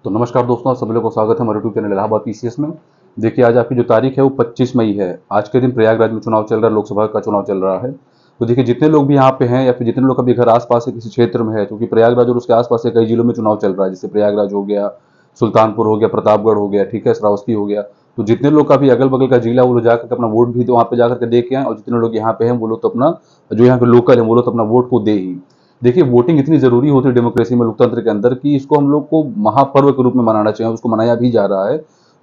तो नमस्कार दोस्तों, आप सभी लोगों को स्वागत है हमारे यूट्यूब चैनल इलाहाबाद पीसीएस में। देखिए, आज आपकी जो तारीख है वो 25 मई है। आज के दिन प्रयागराज में चुनाव चल रहा है, लोकसभा का चुनाव चल रहा है। तो देखिए, जितने लोग भी यहाँ पे हैं या फिर जितने लोग अभी घर आसपास के किसी क्षेत्र में है, क्योंकि प्रयागराज और उसके आसपास के कई जिलों में चुनाव चल रहा है, जैसे प्रयागराज हो गया, सुल्तानपुर हो गया, प्रतापगढ़ हो गया, ठीक है, श्रावस्ती हो गया। तो जितने लोग का भी अगल बगल का जिला, वो लोग जाकर के अपना वोट भी तो वहाँ पे जाकर के दे के आए, और जितने लोग यहाँ पे हैं वो लोग तो अपना, जो यहाँ के लोकल है वो लोग तो अपना वोट को दे ही। देखिए, वोटिंग इतनी जरूरी होती है डेमोक्रेसी में, लोकतंत्र के अंदर, कि इसको हम लोग को महापर्व के रूप में मनाना चाहिए, उसको मनाया भी जा रहा है।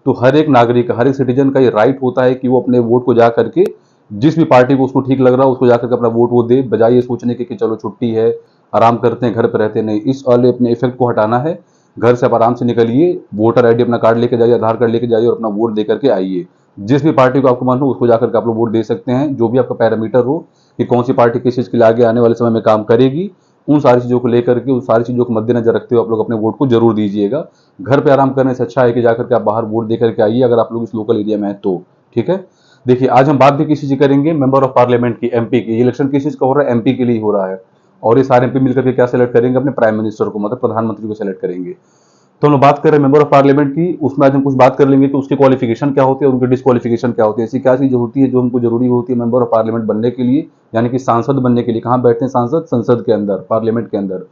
तो हर एक नागरिक, हर एक सिटीजन का ये राइट होता है कि वो अपने वोट को जा करके, जिस भी पार्टी को उसको ठीक लग रहा है उसको जाकर के अपना वोट वो दे, बजाय ये सोचने के कि चलो छुट्टी है, आराम करते हैं, घर पे रहते हैं। नहीं, इस वाले अपने इफेक्ट को हटाना है। घर से आप आराम से निकलिए, वोटर आईडी अपना कार्ड लेके जाइए, आधार कार्ड लेके जाइए और अपना वोट दे करके आइए। जिस भी पार्टी को आपको मन हो उसको जाकर के आप लोग वोट दे सकते हैं, जो भी आपका पैरामीटर हो कि कौन सी पार्टी किस चीज के लिए आगे आने वाले समय में काम करेगी, उन सारी चीज़ों को लेकर के, उन सारी चीज़ों को मद्देनजर रखते हुए आप लोग अपने वोट को जरूर दीजिएगा। घर पे आराम करने से अच्छा है कि जाकर के आप बाहर वोट दे करके आइए, अगर आप लोग इस लोकल एरिया में हैं तो। ठीक है। देखिए, आज हम बात भी किसी चीज करेंगे, मेंबर ऑफ पार्लियामेंट की, एमपी की। इलेक्शन किस चीज का हो रहा है? एमपी के लिए हो रहा है। और ये सारे एमपी मिलकर के क्या सेलेक्ट करेंगे? अपने प्राइम मिनिस्टर को, मतलब प्रधानमंत्री को सेलेक्ट करेंगे। तो हम लोग बात कर रहे हैं मेंबर ऑफ पार्लियामेंट की, उसमें आज हम कुछ बात कर लेंगे कि उसकी क्वालिफिकेशन क्या होती है और उनकी डिस्क्वालिफिकेशन क्या होती है, ऐसी क्या चीजें होती है जो हमको जरूरी होती है मेंबर ऑफ पार्लियामेंट बनने के लिए, यानी कि सांसद बनने के लिए। कहाँ बैठते हैं सांसद? संसद के अंदर, पार्लियामेंट के अंदर।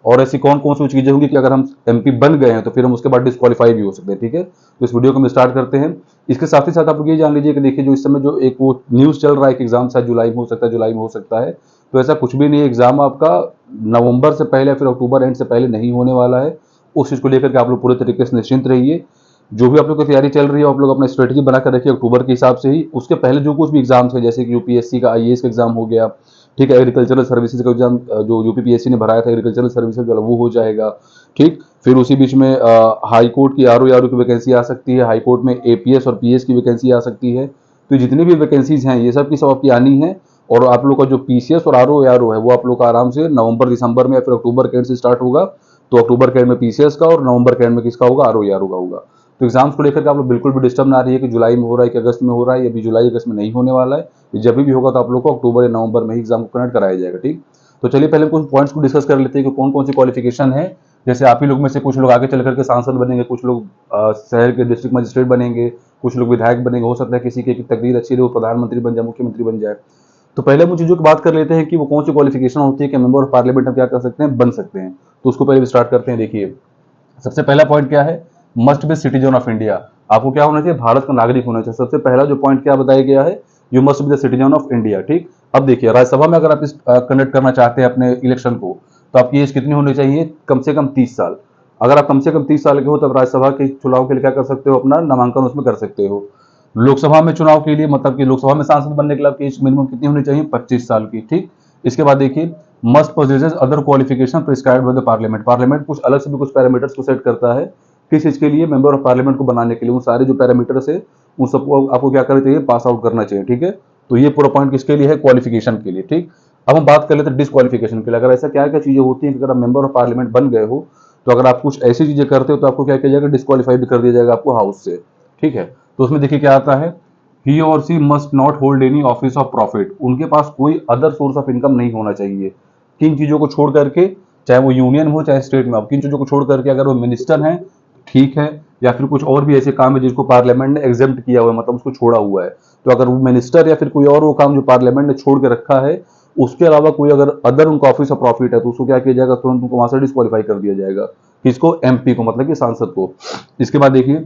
और ऐसी कौन कौन सी चीजें होंगी कि अगर हम एमपी बन गए हैं तो फिर हम उसके बाद डिस्क्वालीफाई भी हो सकते हैं। ठीक है, तो इस वीडियो को हम स्टार्ट करते हैं। इसके साथ ही साथ आप लोग ये जान लीजिए कि देखिए, जो इस समय जो एक वो न्यूज चल रहा है कि एग्जाम शायद जुलाई में हो सकता है, जुलाई में हो सकता है, तो ऐसा कुछ भी नहीं है। एग्जाम आपका नवंबर से पहले या फिर अक्टूबर एंड से पहले नहीं होने वाला है। उस चीज को लेकर के आप लोग पूरे तरीके से निश्चिंत रहिए। जो भी आप लोग की तैयारी चल रही है, आप लोग अपना स्ट्रेटेजी बनाकर रखिए अक्टूबर के हिसाब से ही। उसके पहले जो कुछ भी एग्जाम्स है, जैसे कि यूपीएससी का आईएएस का एग्जाम हो गया, ठीक है, एग्रीकल्चरल सर्विसेज का एग्जाम जो यूपीपीएससी ने भराया था, एग्रीकल्चरल सर्विसेज वाला, वो हो जाएगा। ठीक, फिर उसी बीच में हाई कोर्ट की आरओ की वैकेंसी आ सकती है, हाई कोर्ट में एपीएस और पीएस की वैकेंसी आ सकती है। तो जितनी भी वैकेंसीज हैं, ये सब की सब आपकी आनी है। और आप लोग का जो पीसीएस और आरओ है वो आप लोग का आराम से नवंबर दिसंबर में या फिर अक्टूबर के एंड से स्टार्ट होगा। तो अक्टूबर के एंड में पीसीएस का और नवंबर के एंड में किसका होगा? आरओ का होगा। तो एग्जाम्स को लेकर के आप लोग बिल्कुल भी डिस्टर्ब ना रहिए कि जुलाई में हो रहा है कि अगस्त में हो रहा है। ये भी जुलाई अगस्त में नहीं होने वाला है। ये जब भी होगा तो आप लोग को अक्टूबर या नवंबर में ही एग्जाम को कंडक्ट कराया जाएगा। ठीक, तो चलिए पहले कुछ पॉइंट्स को डिस्कस कर लेते हैं कि कौन कौन सी क्वालिफिकेशन है। जैसे आप ही लोग में से कुछ लोग आगे चल करके सांसद बनेंगे, कुछ लोग शहर के डिस्ट्रिक्ट मजिस्ट्रेट बनेंगे, कुछ लोग विधायक बनेंगे, हो सकता है किसी की तकदीर अच्छी रहे, वो प्रधानमंत्री बन जाए, मुख्यमंत्री बन जाए। तो पहले हम चीजों की बात कर लेते हैं कि वो कौन सी क्वालिफिकेशन होती है कि मेंबर ऑफ पार्लियामेंट हम क्या कर सकते हैं, बन सकते हैं। तो उसको पहले स्टार्ट करते हैं। देखिए, सबसे पहला पॉइंट क्या है? Must be citizen of India. आपको क्या होना चाहिए? भारत का नागरिक होना चाहिए। सबसे पहला जो पॉइंट क्या बताया गया है? You must be the citizen of India. ठीक, अब देखिए, राज्यसभा में अगर आप इस कंडक्ट करना चाहते हैं अपने इलेक्शन को, तो आपकी एज कितनी होनी चाहिए? कम से कम 30 साल। अगर आप कम से कम 30 साल के हो तब राज्यसभा के चुनाव के लिए क्या कर सकते हो? अपना नामांकन उसमें कर सकते हो। लोकसभा में चुनाव के लिए, मतलब कि लोकसभा में सांसद बनने के लिए आपकी एज मिनिमम कितनी होनी चाहिए? 25 साल की। ठीक, इसके बाद देखिए, must possesses other qualification prescribed by the parliament. Parliament कुछ अलग से भी कुछ पैरामीटर्स को सेट करता है किस चीज के लिए? मेंबर ऑफ पार्लियामेंट को बनाने के लिए। उन सारे जो पैरामीटर्स है उन सबको आपको क्या करना चाहिए? पास आउट करना चाहिए। ठीक है, तो ये पूरा पॉइंट किसके लिए है? क्वालिफिकेशन के लिए। ठीक, अब हम बात कर लेते हैं डिस्क्वालिफिकेशन के लिए। अगर ऐसा क्या क्या चीजें होती हैं कि अगर आप मेंबर ऑफ पार्लियामेंट बन गए हो, तो अगर आप कुछ ऐसी चीजें करते हो तो आपको क्या किया जाएगा? डिस्क्वालीफाई भी कर दिया जाएगा आपको हाउस से। ठीक है, तो उसमें देखिए क्या आता है? He or she must not hold any office of profit. उनके पास कोई अदर सोर्स ऑफ इनकम नहीं होना चाहिए। किन चीजों को छोड़ करके? चाहे वो यूनियन हो चाहे स्टेट में, अब किन चीजों को छोड़ करके? अगर वो मिनिस्टर हैं ठीक है, या फिर कुछ और भी ऐसे काम है जिसको पार्लियामेंट ने एग्जेम्प्ट किया हुआ है, मतलब उसको छोड़ा हुआ है। तो अगर वो मिनिस्टर या फिर कोई और वो काम जो पार्लियामेंट ने छोड़ के रखा है, उसके अलावा कोई अगर अदर उनका ऑफिस ऑफ प्रॉफिट है, तो उसको क्या किया जाएगा? तुरंत उनको वहां से डिस्क्वालीफाई कर दिया जाएगा। किसको? एमपी को, मतलब कि सांसद को। इसके बाद देखिए,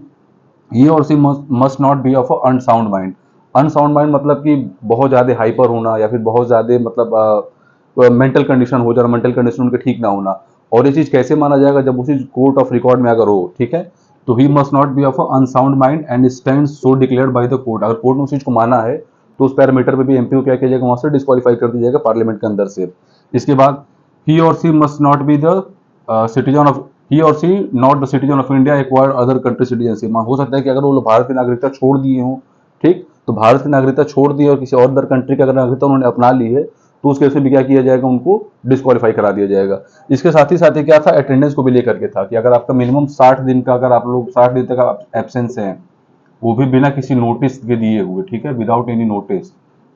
he or she must not be of unsound mind. Unsound mind मतलब कि बहुत ज्यादा हाइपर होना, या फिर बहुत ज्यादा मतलब मेंटल कंडीशन हो जाना, मेंटल कंडीशन उनके ठीक ना होना। और ये चीज कैसे माना जाएगा? जब उसी कोर्ट ऑफ रिकॉर्ड में अगर हो। ठीक है, तो he must not be of unsound mind and stand so declared by the court. अगर कोर्ट ने उस चीज को माना है तो उस पैरामीटर पे भी एमपी को क्या किया जाएगा? वहां से डिस्क्वालीफाई कर दिया जाएगा पार्लियामेंट के अंदर से। इसके बाद, ही or she must not be the citizen of, he or she not the citizen of India acquired other country citizenship. हो सकता है कि अगर वो लोग भारत की नागरिकता छोड़ दिए हों, ठीक, तो भारत की नागरिकता छोड़ दी और किसी और अदर कंट्री की अगर नागरिकता उन्होंने अपना ली है, तो उस केस में भी क्या किया जाएगा? उनको डिस्क्वालीफाई करा दिया जाएगा। इसके साथ ही क्या था? अटेंडेंस को भी लेकर के था कि अगर आपका मिनिमम 60 दिन का, अगर आप लोग 60 दिन तक आप एब्सेंस हैं, वो भी बिना किसी नोटिस के दिए हुए, ठीक है, विदाउट एनी नोटिस,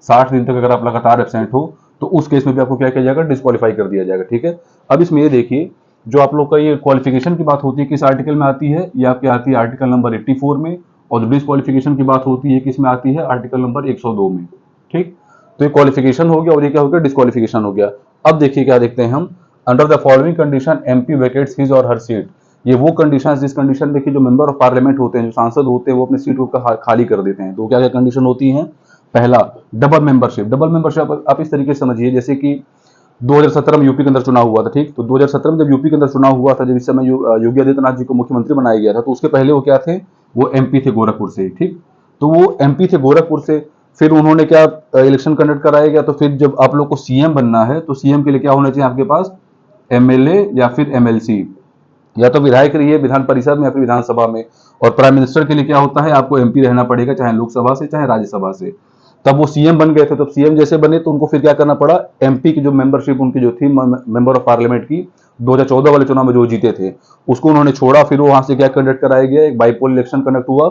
60 दिन तक अगर आप लगातार एब्सेंट हो, तो उस केस में भी आपको क्या किया जाएगा? डिस्क्वालीफाई कर दिया जाएगा। ठीक है, अब इसमें ये देखिए जो आप लोग का ये क्वालिफिकेशन की बात होती है किस आर्टिकल में आती है, ये आपकी आती है आर्टिकल नंबर 84 में, और जो डिस्क्वालिफिकेशन की बात होती है किस में आती है, आर्टिकल नंबर 102 में। ठीक, तो ये क्वालिफिकेशन हो गया और ये क्या हो गया, डिस्क्वालिफिकेशन हो गया। अब देखिए क्या देखते हैं हम, under the following condition MP vacates his or her seat. ये वो कंडीशन, जिस कंडीशन देखिए जो मेंबर ऑफ पार्लियामेंट होते हैं, जो सांसद होते हैं, वो अपनी सीट को खाली कर देते हैं। तो क्या क्या कंडीशन होती हैं, पहला डबल मेंबरशिप। डबल मेंबरशिप आप इस तरीके से समझिए, जैसे कि 2017 में यूपी के अंदर चुनाव हुआ था। ठीक, तो 2017 में जब यूपी के अंदर चुनाव हुआ था, जब इस समय योगी आदित्यनाथ जी को मुख्यमंत्री बनाया गया था, तो उसके पहले वो क्या थे, वो एमपी थे गोरखपुर से। ठीक, तो वो एमपी थे गोरखपुर से, फिर उन्होंने क्या इलेक्शन कंडक्ट कराया गया, तो फिर जब आप लोग को सीएम बनना है तो सीएम के लिए क्या होना चाहिए आपके पास, एमएलए या फिर एमएलसी, या तो विधायक रहिए विधान परिषद में या फिर विधानसभा में। और प्राइम मिनिस्टर के लिए क्या होता है, आपको एमपी रहना पड़ेगा, चाहे लोकसभा से चाहे राज्यसभा से। तब वो सीएम बन गए थे, तब सीएम जैसे बने तो उनको फिर क्या करना पड़ा, एमपी की जो मेंबरशिप उनकी जो थी मेंबर ऑफ पार्लियामेंट की, 2014 वाले चुनाव में जो जीते थे, उसको उन्होंने छोड़ा। फिर वो वहां से क्या कंडक्ट कराया गया, एक बाईपोल इलेक्शन कंडक्ट हुआ।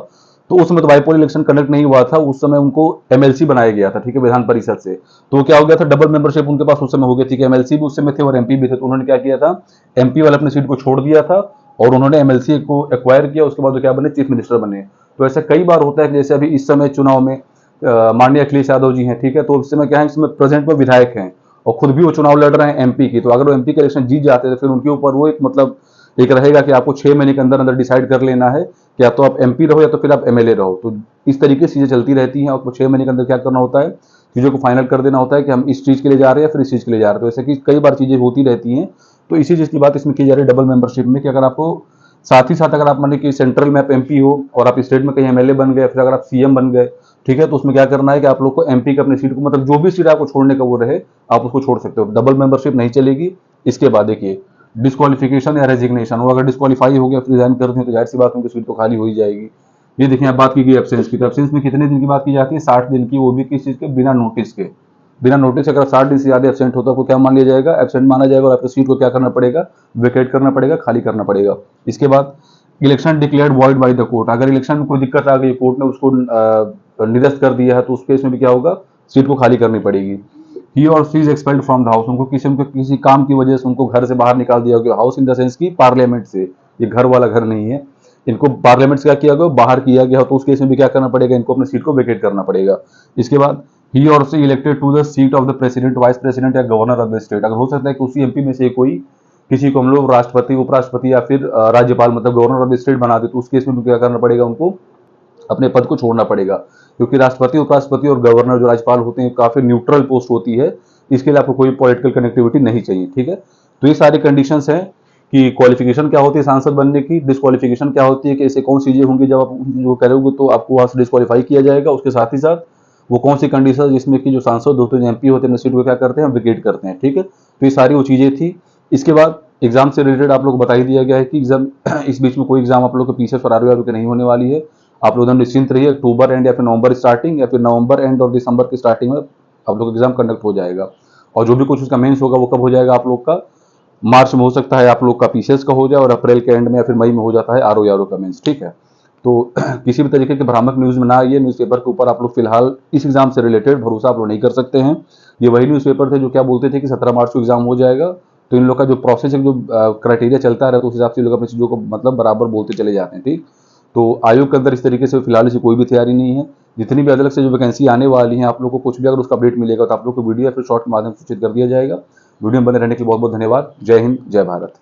तो उस समय तो बाईपोल इलेक्शन कंडक्ट नहीं हुआ था, उस समय उनको एमएलसी बनाया गया था, ठीक है, विधान परिषद से। तो क्या हो गया था, डबल मेंबरशिप उनके पास उस समय हो गई थी कि एमएलसी भी उस समय थे और एमपी भी थे। तो उन्होंने क्या किया था, एमपी वाले अपनी सीट को छोड़ दिया था और उन्होंने एमएलसी को एक्वायर किया। उसके बाद वो क्या बने, चीफ मिनिस्टर बने। तो ऐसा कई बार होता है कि जैसे अभी इस समय चुनाव में माननीय अखिलेश यादव जी हैं, ठीक है, तो इस समय क्या है, इस समय प्रेजेंट में विधायक हैं और खुद भी वो चुनाव लड़ रहे हैं एमपी की। तो अगर वो एमपी का इलेक्शन जीत जाते हैं तो फिर उनके ऊपर वो एक मतलब एक रहेगा कि आपको 6 महीने के अंदर अंदर डिसाइड कर लेना है कि या तो आप एमपी रहो या तो फिर आप एमएलए रहो। तो इस तरीके से चीजें चलती रहती हैं, आपको 6 महीने के अंदर क्या करना होता है, चीजों को फाइनल कर देना होता है कि हम इस चीज के लिए जा रहे हैं फिर इस चीज के लिए जा रहे हैं। तो ऐसे कि कई बार चीजें होती रहती हैं। तो इसी चीज की बात इसमें की जा रही है डबल मेंबरशिप में, कि अगर आपको साथ ही साथ अगर आप मान कि सेंट्रल में आप एमपी हो और आप स्टेट में कहीं एमएलए बन गए, फिर अगर आप सीएम बन गए, ठीक है, तो उसमें क्या करना है कि आप लोग को एमपी का अपनी सीट को मतलब जो भी सीट आपको छोड़ने का वो रहे, आप उसको छोड़ सकते हो। डबल मेंबरशिप नहीं चलेगी। इसके बाद देखिए डिस्क्वालिफिकेशन या रेजिग्नेशन, वो अगर डिस्क्वालीफाई हो गया फिर रिजाइन कर दें तो जाहिर सी बात उनकी सीट तो खाली हो ही जाएगी। ये देखिए अब बात की गई एब्सेंस की, तो एब्सेंस में कितने दिन की बात की जाती है, 60 दिन की, वो भी किस चीज के, बिना नोटिस के। बिना नोटिस अगर 60 दिन से ज्यादा एब्सेंट होता है तो क्या मान लिया जाएगा, एब्सेंट माना जाएगा और आपकी सीट को क्या करना पड़ेगा, वेकेट करना पड़ेगा, खाली करना पड़ेगा। इसके बाद election declared void by the court, अगर इलेक्शन में कोई दिक्कत आ गई, कोर्ट ने उसको निरस्त कर दिया है, तो उस केस में भी क्या होगा, सीट को खाली करनी पड़ेगी। ही और she is expelled from the house, उनको किसी काम की वजह से उनको घर से बाहर निकाल दिया गया। हाउस इन द सेंस की पार्लियामेंट से, ये घर वाला घर नहीं है, इनको पार्लियामेंट से क्या किया गया, बाहर किया गया, तो उस केस में भी क्या करना पड़ेगा, इनको अपनी सीट को वेकेट करना पड़ेगा। इसके बाद ही और she elected to the seat of the president, vice president या गवर्नर ऑफ द स्टेट, अगर हो सकता है कि उसी एमपी में से कोई किसी को हम लोग राष्ट्रपति, उपराष्ट्रपति या फिर राज्यपाल मतलब गवर्नर ऑफ द स्टेट बना दे, तो उस केस में भी क्या करना पड़ेगा, उनको अपने पद को छोड़ना पड़ेगा। क्योंकि राष्ट्रपति, उपराष्ट्रपति और गवर्नर जो राज्यपाल होते हैं काफी न्यूट्रल पोस्ट होती है, इसके लिए आपको कोई पॉलिटिकल कनेक्टिविटी नहीं चाहिए। ठीक है, तो ये सारी कंडीशंस हैं कि क्वालिफिकेशन क्या होती है सांसद बनने की, डिस्क्वालिफिकेशन क्या होती है कि ऐसे कौन सी चीजें होंगी जब आप जो करोगे तो आपको वहां से डिस्क्वालीफाई किया जाएगा। उसके साथ ही साथ वो कौन सी कंडीशन जिसमें कि जो सांसद होते हैं, एमपी होते हैं, सीट को क्या करते हैं, विकेट करते हैं। ठीक है, तो ये सारी वो चीजें थी। इसके बाद एग्जाम से रिलेटेड आप लोग को बता ही दिया गया है कि एग्जाम इस बीच में कोई एग्जाम आप लोग के पीछे फरारी वालों के नहीं होने वाली है। आप लोग एकदम निश्चिंत रहिए, अक्टूबर एंड या फिर नवंबर स्टार्टिंग या फिर नवंबर एंड और दिसंबर की स्टार्टिंग में आप लोग एग्जाम कंडक्ट हो जाएगा। और जो भी कुछ उसका मेंस होगा वो कब हो जाएगा आप लोग का, मार्च में हो सकता है आप लोग का पीसीएस का हो जाए और अप्रैल के एंड में या फिर मई में हो जाता है आरओ का मेंस। ठीक है, तो किसी भी तरीके के भ्रामक न्यूज में ना आइए। न्यूज़पेपर के ऊपर आप लोग फिलहाल इस एग्जाम से रिलेटेड भरोसा आप लोग नहीं कर सकते हैं। ये वही न्यूज़पेपर थे जो क्या बोलते थे कि 17 मार्च को एग्जाम हो जाएगा। तो इन लोग का जो प्रोसेस है, जो क्राइटेरिया चलता है, तो उस हिसाब से लोग अपनी चीज़ों को मतलब बराबर बोलते चले जाते हैं। ठीक, तो आयोग के अंदर इस तरीके से फिलहाल से कोई भी तैयारी नहीं है। जितनी भी अलग से जो वैकेंसी आने वाली है, आप लोग को कुछ भी अगर उसका अपडेट मिलेगा तो आप लोग को वीडियो या फिर शॉर्ट के माध्यम से सूचित कर दिया जाएगा। वीडियो में बने रहने के लिए बहुत बहुत धन्यवाद। जय हिंद, जय भारत।